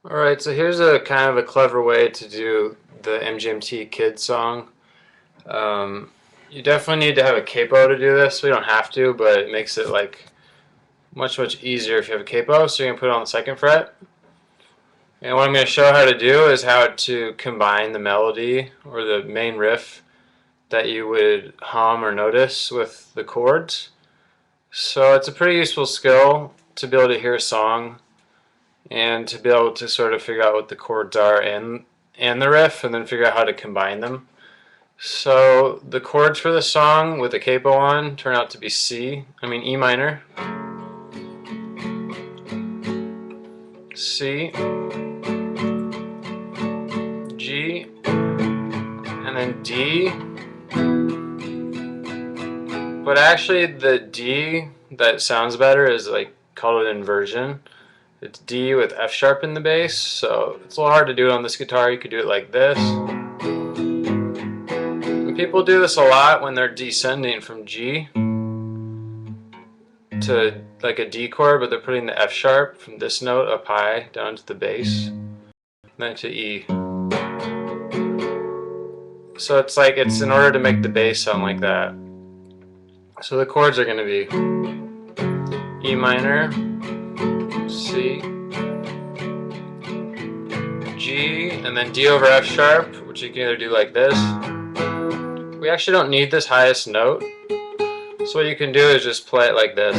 Alright, so here's a kind of a clever way to do the MGMT Kids song. You definitely need to have a capo to do this. We don't have to, but it makes it like much easier if you have a capo. So you're going to put it on the second fret. And what I'm going to show how to do is how to combine the melody or the main riff that you would hum or notice with the chords. So it's a pretty useful skill to be able to hear a song and to be able to sort of figure out what the chords are and the riff, and then figure out how to combine them. So the chords for the song with the capo on turn out to be E minor, C, G, and then D. But actually the D that sounds better is like called an inversion. It's D with F sharp in the bass, so it's a little hard to do it on this guitar. You could do it like this. And people do this a lot when they're descending from G to like a D chord, but they're putting the F sharp from this note up high down to the bass, and then to E. So it's like it's in order to make the bass sound like that. So the chords are going to be E minor, C, G, and then D over F sharp, which you can either do like this. We actually don't need this highest note, so what you can do is just play it like this.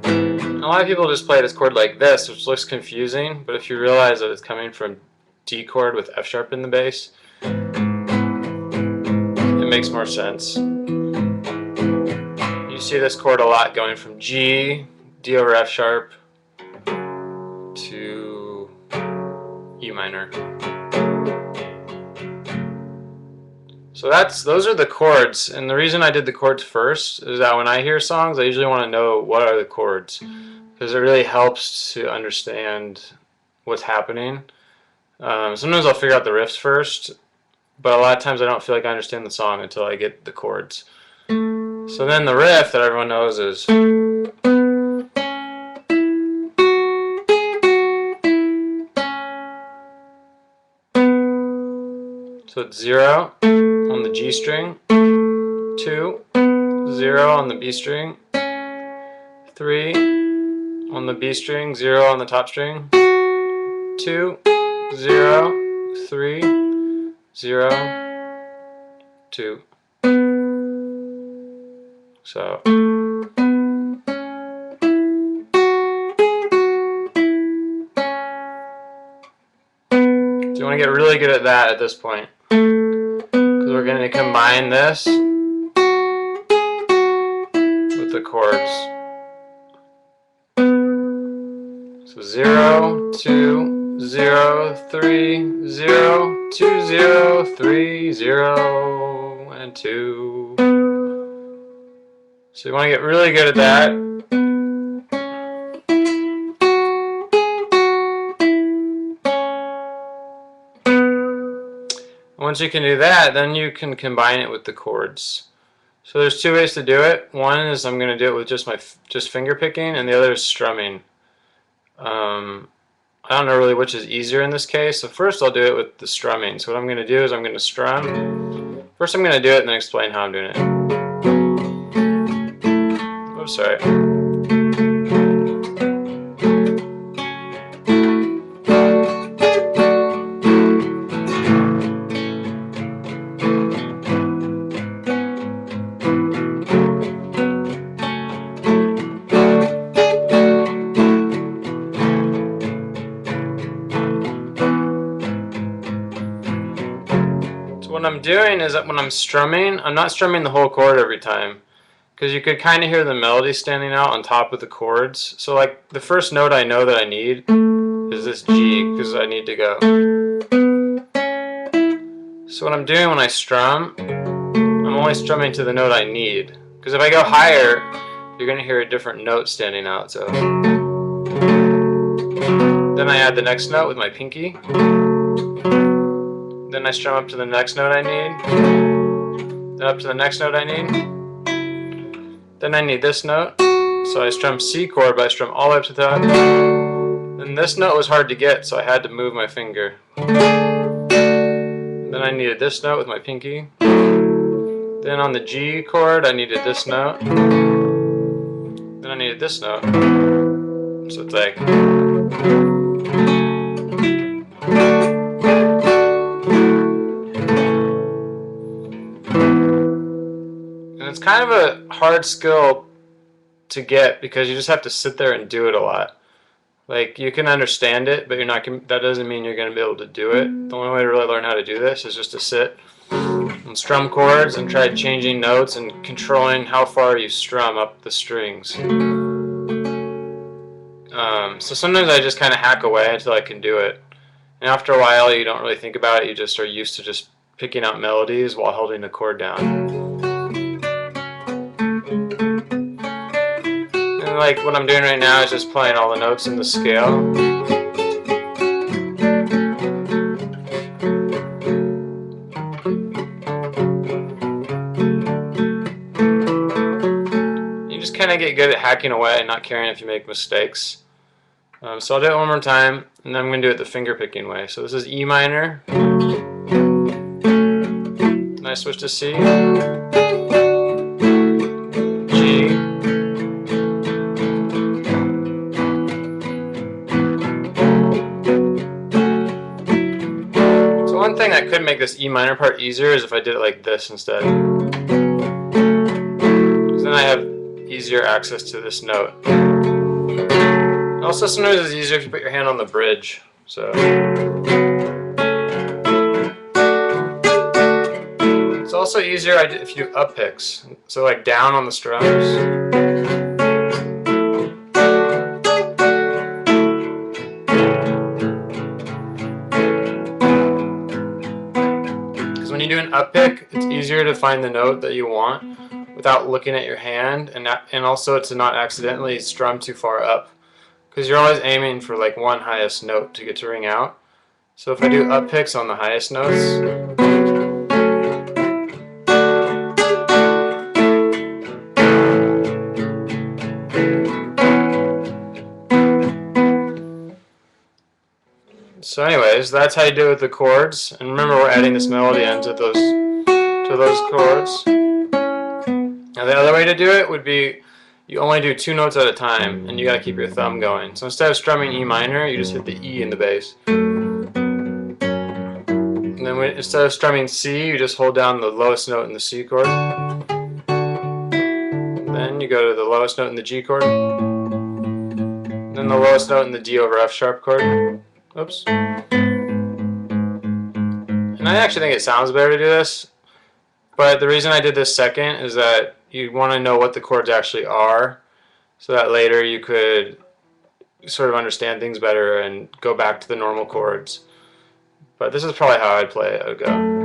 A lot of people just play this chord like this, which looks confusing, but if you realize that it's coming from D chord with F sharp in the bass, it makes more sense. You see this chord a lot going from G, D over F sharp, to E minor. So those are the chords, and the reason I did the chords first is that when I hear songs, I usually want to know what are the chords, because it really helps to understand what's happening. Sometimes I'll figure out the riffs first, but a lot of times I don't feel like I understand the song until I get the chords. So then the riff that everyone knows is so it's 0 on the G string, 2, 0 on the B string, 3 on the B string, 0 on the top string, 2, 0, 3, 0, 2. So you want to get really good at that at this point, because we're going to combine this with the chords. So 0, 2, 0, 3, 0, 2, 0, 3, 0, and 2. So you want to get really good at that. Once you can do that, then you can combine it with the chords. So there's two ways to do it. One is I'm going to do it with just finger picking, and the other is strumming. I don't know really which is easier in this case. So first I'll do it with the strumming. So what I'm going to do is I'm going to strum. First I'm going to do it and then explain how I'm doing it. Oops, sorry. What I'm doing is that when I'm strumming, I'm not strumming the whole chord every time, because you could kind of hear the melody standing out on top of the chords. So like the first note I know that I need is this G, because I need to go. So what I'm doing when I strum, I'm only strumming to the note I need, because if I go higher, you're going to hear a different note standing out. So then I add the next note with my pinkie. Then I strum up to the next note I need, then up to the next note I need, then I need this note, so I strum C chord, but I strum all the way up to the top, And this note was hard to get, so I had to move my finger. Then I needed this note with my pinky. Then on the G chord, I needed this note. Then I needed this note. So it's like. And it's kind of a hard skill to get because you just have to sit there and do it a lot. Like, you can understand it, but that doesn't mean you're going to be able to do it. The only way to really learn how to do this is just to sit and strum chords and try changing notes and controlling how far you strum up the strings. So sometimes I just kind of hack away until I can do it. And after a while, you don't really think about it. You just are used to just picking out melodies while holding the chord down. Like what I'm doing right now is just playing all the notes in the scale. You just kind of get good at hacking away and not caring if you make mistakes. So I'll do it one more time, and then I'm going to do it the finger picking way. So this is E minor. And I switch to C. One thing that could make this E minor part easier is if I did it like this instead. Because then I have easier access to this note. Also, sometimes it's easier if you put your hand on the bridge. So it's also easier if you do up picks. So like down on the strums. When you do an up pick, it's easier to find the note that you want without looking at your hand, and also to not accidentally strum too far up, because you're always aiming for like one highest note to get to ring out. So if I do up picks on the highest notes, so anyways, that's how you do it with the chords. And remember, we're adding this melody into those chords. Now the other way to do it would be you only do 2 notes at a time, and you got to keep your thumb going. So instead of strumming E minor, you just hit the E in the bass. And then instead of strumming C, you just hold down the lowest note in the C chord. Then you go to the lowest note in the G chord. Then the lowest note in the D over F sharp chord. Oops. And I actually think it sounds better to do this, but the reason I did this second is that you want to know what the chords actually are, so that later you could sort of understand things better and go back to the normal chords. But this is probably how I'd play it. I would go.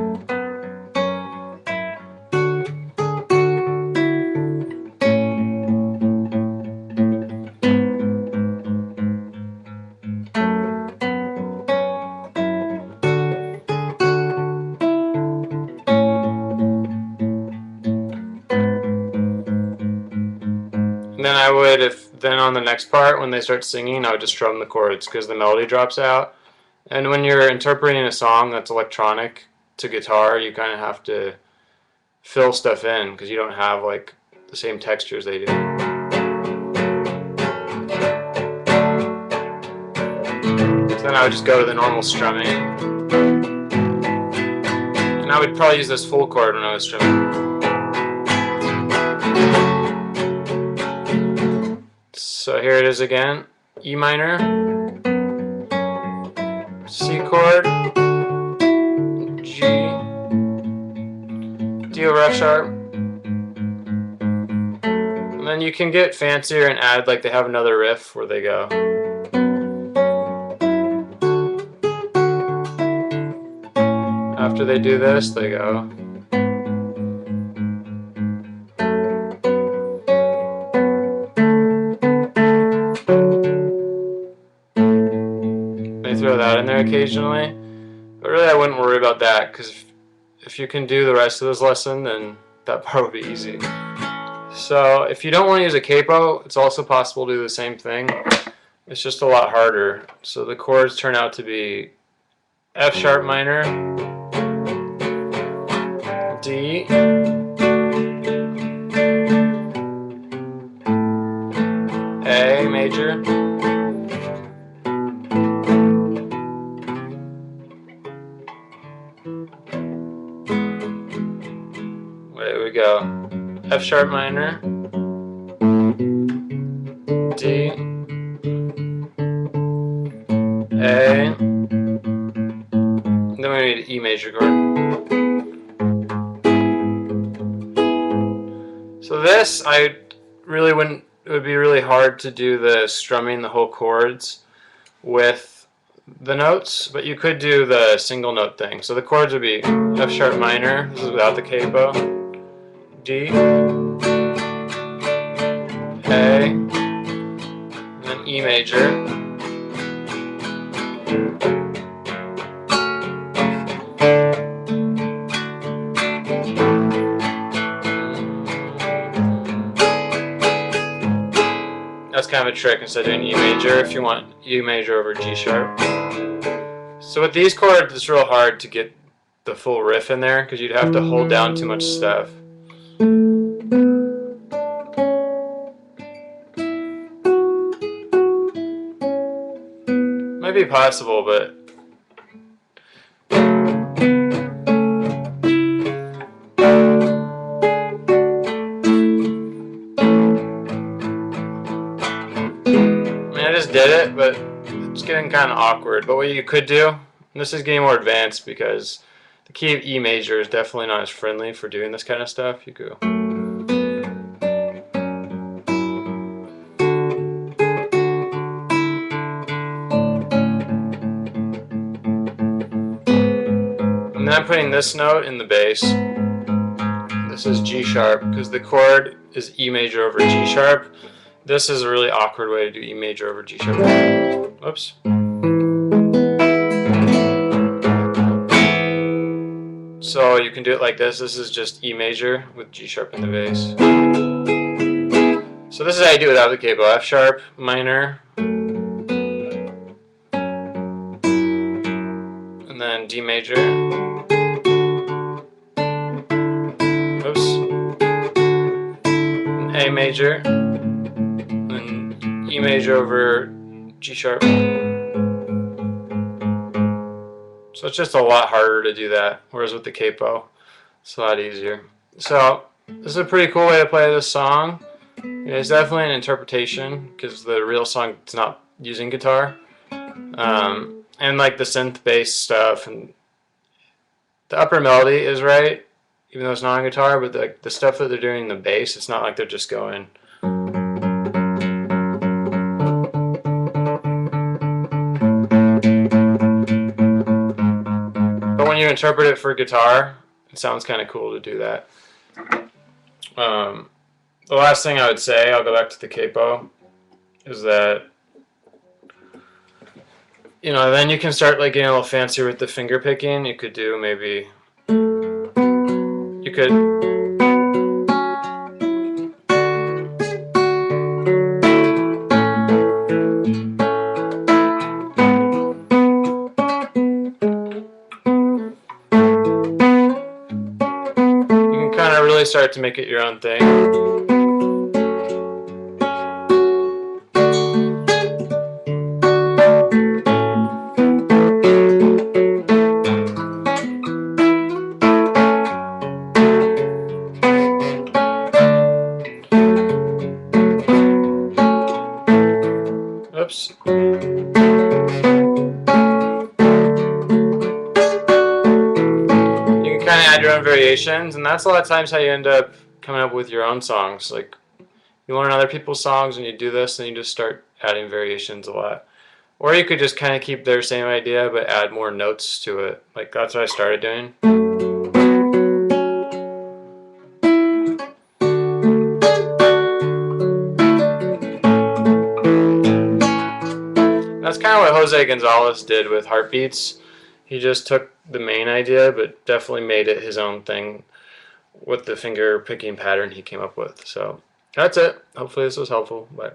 Then I would, then on the next part, when they start singing, I would just strum the chords because the melody drops out. And when you're interpreting a song that's electronic to guitar, you kind of have to fill stuff in because you don't have like the same textures they do. So then I would just go to the normal strumming. And I would probably use this full chord when I was strumming. So here it is again, E minor, C chord, G, D over F sharp, and then you can get fancier and add, like they have another riff where they go. After they do this, they go. Throw that in there occasionally, but really I wouldn't worry about that because if you can do the rest of this lesson, then that part would be easy. So if you don't want to use a capo, it's also possible to do the same thing, it's just a lot harder. So the chords turn out to be F sharp minor, D, A major, there we go, F sharp minor, D, A, and then we need an E major chord. So this, I really wouldn't, it would be really hard to do the strumming the whole chords with the notes, but you could do the single note thing. So the chords would be F sharp minor, this is without the capo, D, A, and then E major, that's kind of a trick instead of doing E major if you want E major over G sharp. So with these chords, it's real hard to get the full riff in there because you'd have to hold down too much stuff. Might be possible, but I just did it, but it's getting kind of awkward. But what you could do, and this is getting more advanced because the key of E major is definitely not as friendly for doing this kind of stuff. You go. And then I'm putting this note in the bass. This is G sharp because the chord is E major over G sharp. This is a really awkward way to do E major over G sharp. Oops. So you can do it like this. This is just E major with G sharp in the bass. So this is how you do it without the capo. F sharp minor, and then D major. Oops. And A major. E major over G sharp. So it's just a lot harder to do that, whereas with the capo, it's a lot easier. So this is a pretty cool way to play this song. It's definitely an interpretation because the real song is not using guitar. And like the synth bass stuff and the upper melody is right, even though it's not on guitar, but the stuff that they're doing in the bass, it's not like they're just going. When you interpret it for guitar, it sounds kind of cool to do that. The last thing I would say, I'll go back to the capo, is that, you know, then you can start like getting a little fancier with the finger picking. You could do maybe, you could, really start to make it your own thing. Oops. Add your own variations, and that's a lot of times how you end up coming up with your own songs. Like, you learn other people's songs and you do this, and you just start adding variations a lot. Or you could just kind of keep their same idea but add more notes to it. Like, that's what I started doing. That's kind of what Jose Gonzalez did with Heartbeats. He just took the main idea, but definitely made it his own thing with the finger picking pattern he came up with. So that's it. Hopefully this was helpful. Bye.